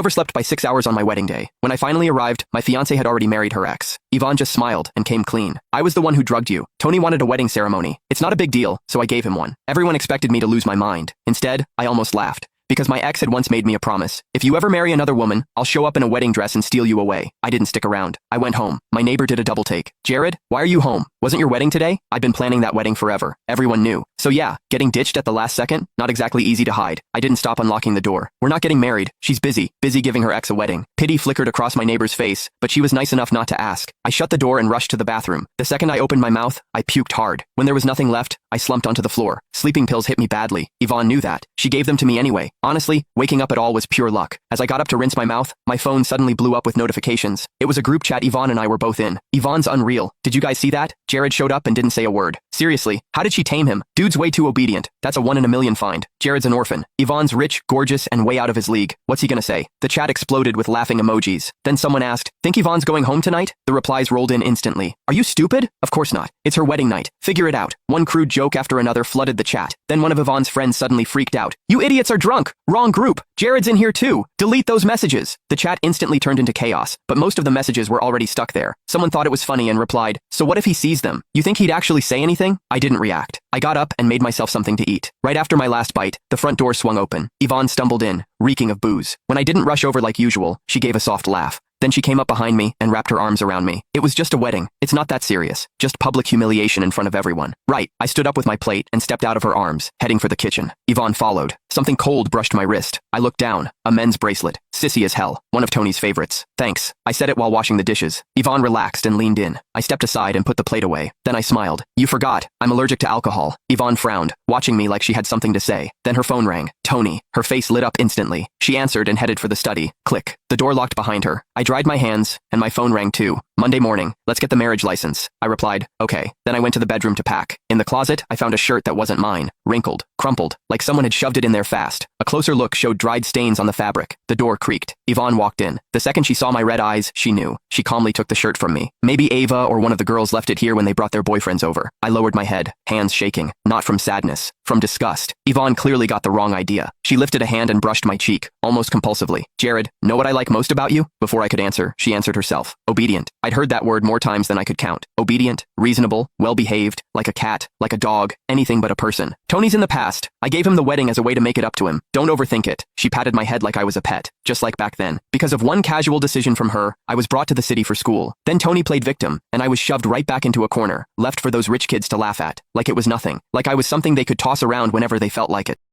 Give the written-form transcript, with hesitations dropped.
never slept by 6 hours on my wedding day. When I finally arrived, my fiancé had already married her ex. Yvonne just smiled and came clean. I was the one who drugged you. Tony wanted a wedding ceremony. It's not a big deal, so I gave him one. Everyone expected me to lose my mind. Instead, I almost laughed. Because my ex had once made me a promise. If you ever marry another woman, I'll show up in a wedding dress and steal you away. I didn't stick around. I went home. My neighbor did a double take. Jared, why are you home? Wasn't your wedding today? I'd been planning that wedding forever. Everyone knew. So yeah, getting ditched at the last second? Not exactly easy to hide. I didn't stop unlocking the door. We're not getting married. She's busy giving her ex a wedding. Pity flickered across my neighbor's face, but she was nice enough not to ask. I shut the door and rushed to the bathroom. The second I opened my mouth, I puked hard. When there was nothing left, I slumped onto the floor. Sleeping pills hit me badly. Yvonne knew that. She gave them to me anyway. Honestly, waking up at all was pure luck. As I got up to rinse my mouth, my phone suddenly blew up with notifications. It was a group chat Yvonne and I were both in. Yvonne's unreal. Did you guys see that? Jared showed up and didn't say a word. Seriously, how did she tame him? Dude's way too obedient. That's a 1 in a million find. Jared's an orphan. Yvonne's rich, gorgeous, and way out of his league. What's he gonna say? The chat exploded with laughing emojis. Then someone asked, "Think Yvonne's going home tonight?" The replies rolled in instantly. Are you stupid? Of course not. It's her wedding night. Figure it out. One crude joke after another flooded the chat. Then one of Yvonne's friends suddenly freaked out. You idiots are drunk. Wrong group. Jared's in here too. Delete those messages. The chat instantly turned into chaos, but most of the messages were already stuck there. Someone thought it was funny and replied, "So what if he sees them? You think he'd actually say anything?" I didn't react. I got up and made myself something to eat. Right after my last bite, the front door swung open. Yvonne stumbled in, reeking of booze. When I didn't rush over like usual, she gave a soft laugh. Then she came up behind me and wrapped her arms around me. It was just a wedding. It's not that serious. Just public humiliation in front of everyone. Right. I stood up with my plate and stepped out of her arms, heading for the kitchen. Yvonne followed. Something cold brushed my wrist. I looked down. A men's bracelet. Sissy as hell. One of Tony's favorites. Thanks. I said it while washing the dishes. Yvonne relaxed and leaned in. I stepped aside and put the plate away. Then I smiled. You forgot. I'm allergic to alcohol. Yvonne frowned, watching me like she had something to say. Then her phone rang. Tony. Her face lit up instantly. She answered and headed for the study. Click. The door locked behind her. I dried my hands, and my phone rang too. Monday morning. Let's get the marriage license. I replied, okay. Then I went to the bedroom to pack. In the closet, I found a shirt that wasn't mine. Wrinkled, crumpled, like someone had shoved it in there fast. A closer look showed dried stains on the fabric. The door creaked. Yvonne walked in. The second she saw my red eyes, she knew. She calmly took the shirt from me. Maybe Ava or one of the girls left it here when they brought their boyfriends over. I lowered my head, hands shaking. Not from sadness, from disgust. Yvonne clearly got the wrong idea. She lifted a hand and brushed my cheek, almost compulsively. Jared, know what I like most about you? Before I could answer, she answered herself. Obedient. I'd heard that word more times than I could count. Obedient, reasonable, well-behaved, like a cat, like a dog, anything but a person. Tony's in the past. I gave him the wedding as a way to make it up to him. Don't overthink it. She patted my head like I was a pet, just like back then. Because of one casual decision from her, I was brought to the city for school. Then Tony played victim, and I was shoved right back into a corner, left for those rich kids to laugh at, like it was nothing, like I was something they could toss around whenever they felt like it.